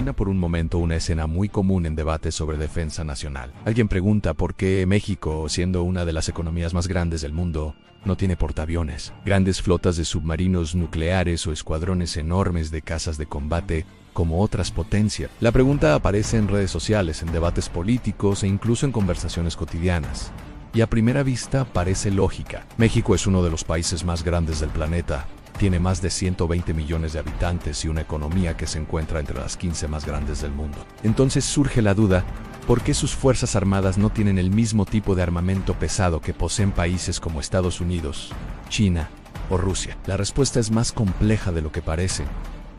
Imagina por un momento una escena muy común en debates sobre defensa nacional. Alguien pregunta por qué México, siendo una de las economías más grandes del mundo, no tiene portaaviones, grandes flotas de submarinos nucleares o escuadrones enormes de cazas de combate como otras potencias. La pregunta aparece en redes sociales, en debates políticos e incluso en conversaciones cotidianas. Y a primera vista parece lógica. México es uno de los países más grandes del planeta. Tiene más de 120 millones de habitantes y una economía que se encuentra entre las 15 más grandes del mundo. Entonces surge la duda, ¿por qué sus fuerzas armadas no tienen el mismo tipo de armamento pesado que poseen países como Estados Unidos, China o Rusia? La respuesta es más compleja de lo que parece,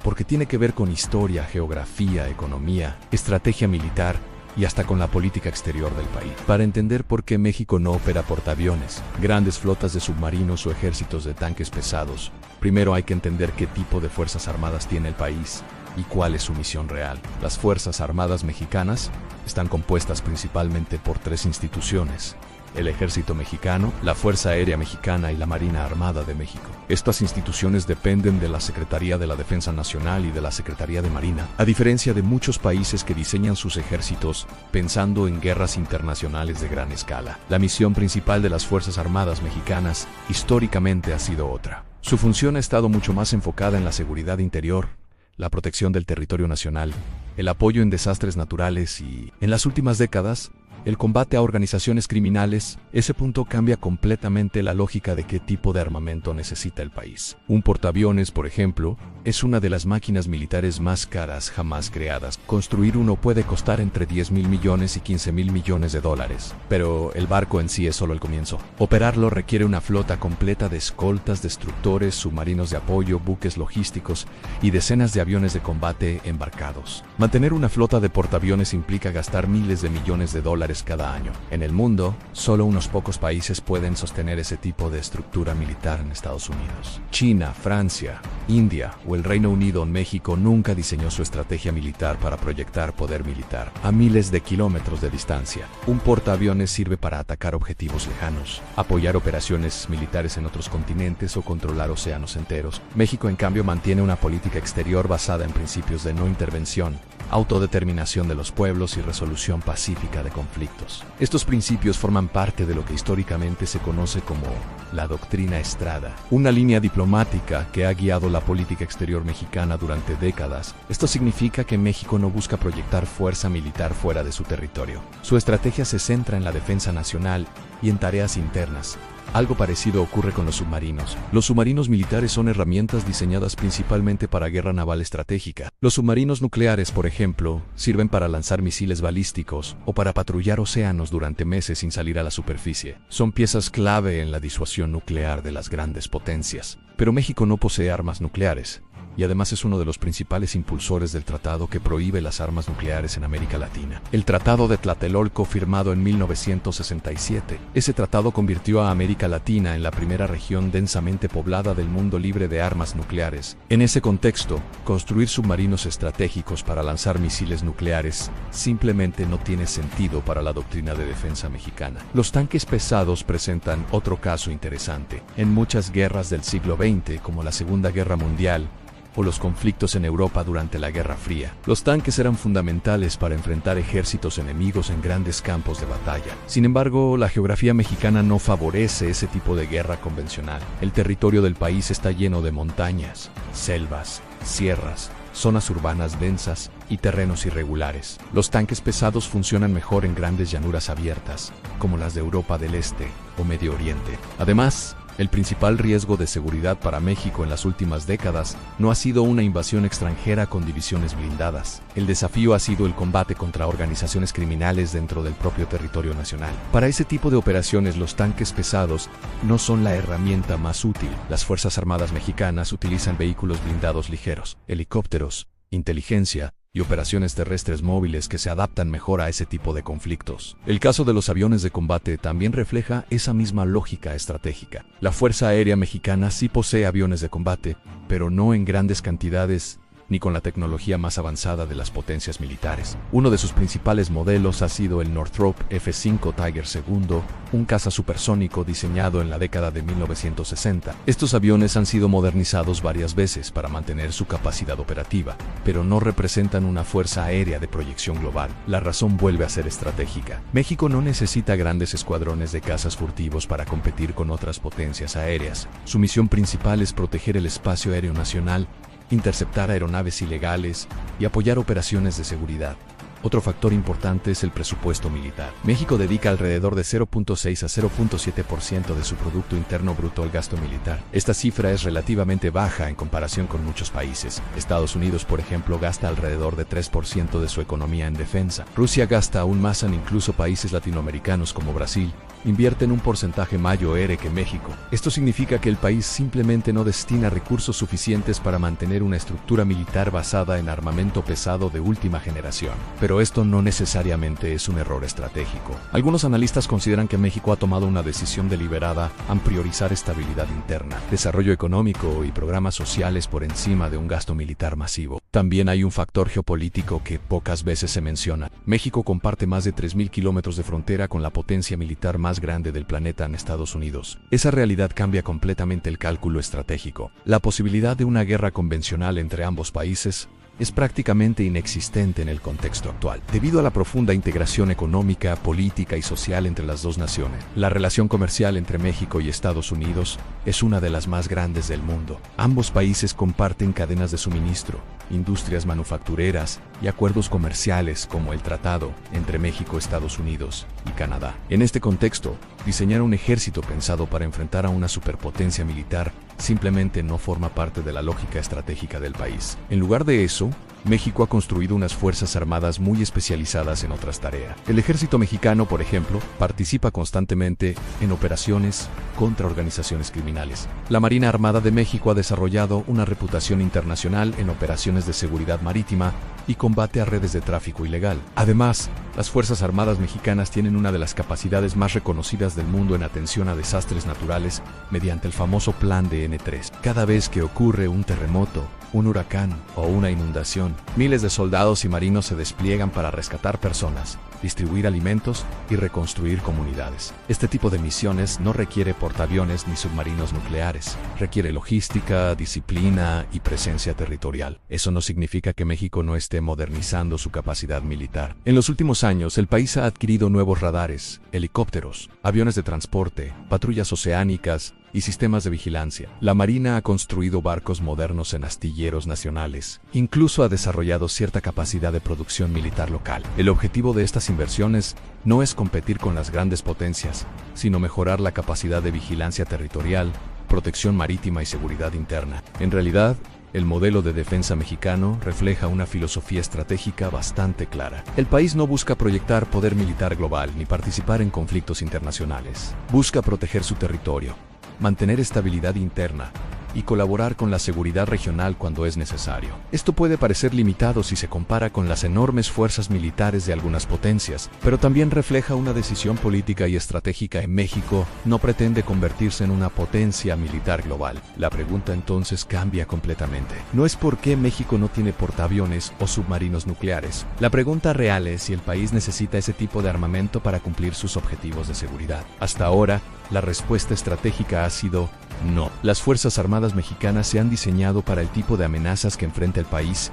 porque tiene que ver con historia, geografía, economía, estrategia militar y hasta con la política exterior del país. Para entender por qué México no opera portaaviones, grandes flotas de submarinos o ejércitos de tanques pesados, primero hay que entender qué tipo de fuerzas armadas tiene el país y cuál es su misión real. Las Fuerzas Armadas Mexicanas están compuestas principalmente por tres instituciones: el Ejército Mexicano, la Fuerza Aérea Mexicana y la Marina Armada de México. Estas instituciones dependen de la Secretaría de la Defensa Nacional y de la Secretaría de Marina, a diferencia de muchos países que diseñan sus ejércitos pensando en guerras internacionales de gran escala. La misión principal de las Fuerzas Armadas Mexicanas históricamente ha sido otra. Su función ha estado mucho más enfocada en la seguridad interior, la protección del territorio nacional, el apoyo en desastres naturales y, en las últimas décadas, el combate a organizaciones criminales. Ese punto cambia completamente la lógica de qué tipo de armamento necesita el país. Un portaaviones, por ejemplo, es una de las máquinas militares más caras jamás creadas. Construir uno puede costar entre 10,000 millones y 15,000 millones de dólares, pero el barco en sí es solo el comienzo. Operarlo requiere una flota completa de escoltas, destructores, submarinos de apoyo, buques logísticos y decenas de aviones de combate embarcados. Mantener una flota de portaaviones implica gastar miles de millones de dólares cada año. En el mundo, solo unos pocos países pueden sostener ese tipo de estructura militar en Estados Unidos. China, Francia, India o el Reino Unido. México nunca diseñó su estrategia militar para proyectar poder militar a miles de kilómetros de distancia. Un portaaviones sirve para atacar objetivos lejanos, apoyar operaciones militares en otros continentes o controlar océanos enteros. México, en cambio, mantiene una política exterior basada en principios de no intervención, autodeterminación de los pueblos y resolución pacífica de conflictos. Estos principios forman parte de lo que históricamente se conoce como la doctrina Estrada, una línea diplomática que ha guiado la política exterior mexicana durante décadas. Esto significa que México no busca proyectar fuerza militar fuera de su territorio. Su estrategia se centra en la defensa nacional y en tareas internas. Algo parecido ocurre con los submarinos. Los submarinos militares son herramientas diseñadas principalmente para guerra naval estratégica. Los submarinos nucleares, por ejemplo, sirven para lanzar misiles balísticos o para patrullar océanos durante meses sin salir a la superficie. Son piezas clave en la disuasión nuclear de las grandes potencias. Pero México no posee armas nucleares, y además es uno de los principales impulsores del tratado que prohíbe las armas nucleares en América Latina. El Tratado de Tlatelolco, firmado en 1967. Ese tratado convirtió a América Latina en la primera región densamente poblada del mundo libre de armas nucleares. En ese contexto, construir submarinos estratégicos para lanzar misiles nucleares simplemente no tiene sentido para la doctrina de defensa mexicana. Los tanques pesados presentan otro caso interesante. En muchas guerras del siglo XX, como la Segunda Guerra Mundial, o los conflictos en Europa durante la Guerra Fría, los tanques eran fundamentales para enfrentar ejércitos enemigos en grandes campos de batalla. Sin embargo, la geografía mexicana no favorece ese tipo de guerra convencional. El territorio del país está lleno de montañas, selvas, sierras, zonas urbanas densas y terrenos irregulares. Los tanques pesados funcionan mejor en grandes llanuras abiertas, como las de Europa del Este o Medio Oriente. Además, el principal riesgo de seguridad para México en las últimas décadas no ha sido una invasión extranjera con divisiones blindadas. El desafío ha sido el combate contra organizaciones criminales dentro del propio territorio nacional. Para ese tipo de operaciones, los tanques pesados no son la herramienta más útil. Las Fuerzas Armadas Mexicanas utilizan vehículos blindados ligeros, helicópteros, inteligencia y operaciones terrestres móviles que se adaptan mejor a ese tipo de conflictos. El caso de los aviones de combate también refleja esa misma lógica estratégica. La Fuerza Aérea Mexicana sí posee aviones de combate, pero no en grandes cantidades ni con la tecnología más avanzada de las potencias militares. Uno de sus principales modelos ha sido el Northrop F-5 Tiger II, un caza supersónico diseñado en la década de 1960. Estos aviones han sido modernizados varias veces para mantener su capacidad operativa, pero no representan una fuerza aérea de proyección global. La razón vuelve a ser estratégica. México no necesita grandes escuadrones de cazas furtivos para competir con otras potencias aéreas. Su misión principal es proteger el espacio aéreo nacional, interceptar aeronaves ilegales y apoyar operaciones de seguridad. Otro factor importante es el presupuesto militar. México dedica alrededor de 0.6 a 0.7% de su Producto Interno Bruto al gasto militar. Esta cifra es relativamente baja en comparación con muchos países. Estados Unidos, por ejemplo, gasta alrededor de 3% de su economía en defensa. Rusia gasta aún más, incluso países latinoamericanos como Brasil invierten un porcentaje mayor que México. Esto significa que el país simplemente no destina recursos suficientes para mantener una estructura militar basada en armamento pesado de última generación. Pero esto no necesariamente es un error estratégico. Algunos analistas consideran que México ha tomado una decisión deliberada al priorizar estabilidad interna, desarrollo económico y programas sociales por encima de un gasto militar masivo. También hay un factor geopolítico que pocas veces se menciona. México comparte más de 3.000 kilómetros de frontera con la potencia militar más grande del planeta en Estados Unidos. Esa realidad cambia completamente el cálculo estratégico. La posibilidad de una guerra convencional entre ambos países es prácticamente inexistente en el contexto actual, debido a la profunda integración económica, política y social entre las dos naciones. La relación comercial entre México y Estados Unidos es una de las más grandes del mundo. Ambos países comparten cadenas de suministro, industrias manufactureras y acuerdos comerciales como el Tratado entre México, Estados Unidos y Canadá. En este contexto, diseñar un ejército pensado para enfrentar a una superpotencia militar simplemente no forma parte de la lógica estratégica del país. En lugar de eso, México ha construido unas fuerzas armadas muy especializadas en otras tareas. El ejército mexicano, por ejemplo, participa constantemente en operaciones contra organizaciones criminales. La Marina Armada de México ha desarrollado una reputación internacional en operaciones de seguridad marítima y combate a redes de tráfico ilegal. Además, las Fuerzas Armadas mexicanas tienen una de las capacidades más reconocidas del mundo en atención a desastres naturales mediante el famoso Plan de N3. Cada vez que ocurre un terremoto, un huracán o una inundación, miles de soldados y marinos se despliegan para rescatar personas, distribuir alimentos y reconstruir comunidades. Este tipo de misiones no requiere portaaviones ni submarinos nucleares. Requiere logística, disciplina y presencia territorial. Eso no significa que México no esté modernizando su capacidad militar. En los últimos años, el país ha adquirido nuevos radares, helicópteros, aviones de transporte, patrullas oceánicas y sistemas de vigilancia. La Marina ha construido barcos modernos en astilleros nacionales. Incluso ha desarrollado cierta capacidad de producción militar local. El objetivo de estas inversiones no es competir con las grandes potencias, sino mejorar la capacidad de vigilancia territorial, protección marítima y seguridad interna. En realidad, el modelo de defensa mexicano refleja una filosofía estratégica bastante clara. El país no busca proyectar poder militar global ni participar en conflictos internacionales. Busca proteger su territorio, mantener estabilidad interna y colaborar con la seguridad regional cuando es necesario. Esto puede parecer limitado si se compara con las enormes fuerzas militares de algunas potencias, pero también refleja una decisión política y estratégica. En México no pretende convertirse en una potencia militar global. La pregunta entonces cambia completamente. No es por qué México no tiene portaaviones o submarinos nucleares. La pregunta real es si el país necesita ese tipo de armamento para cumplir sus objetivos de seguridad. Hasta ahora, la respuesta estratégica ha sido no. Las Fuerzas Armadas mexicanas se han diseñado para el tipo de amenazas que enfrenta el país,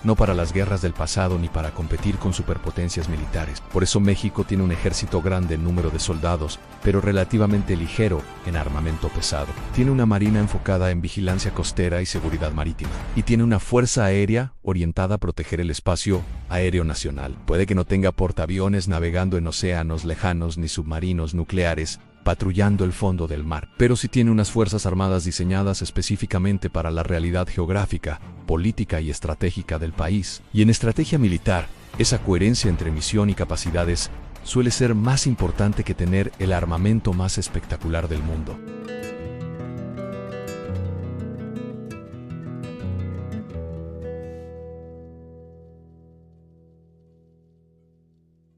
no para las guerras del pasado ni para competir con superpotencias militares. Por eso México tiene un ejército grande en número de soldados, pero relativamente ligero en armamento pesado. Tiene una marina enfocada en vigilancia costera y seguridad marítima. Y tiene una fuerza aérea orientada a proteger el espacio aéreo nacional. Puede que no tenga portaaviones navegando en océanos lejanos ni submarinos nucleares patrullando el fondo del mar, pero sí tiene unas fuerzas armadas diseñadas específicamente para la realidad geográfica, política y estratégica del país. Y en estrategia militar, esa coherencia entre misión y capacidades suele ser más importante que tener el armamento más espectacular del mundo.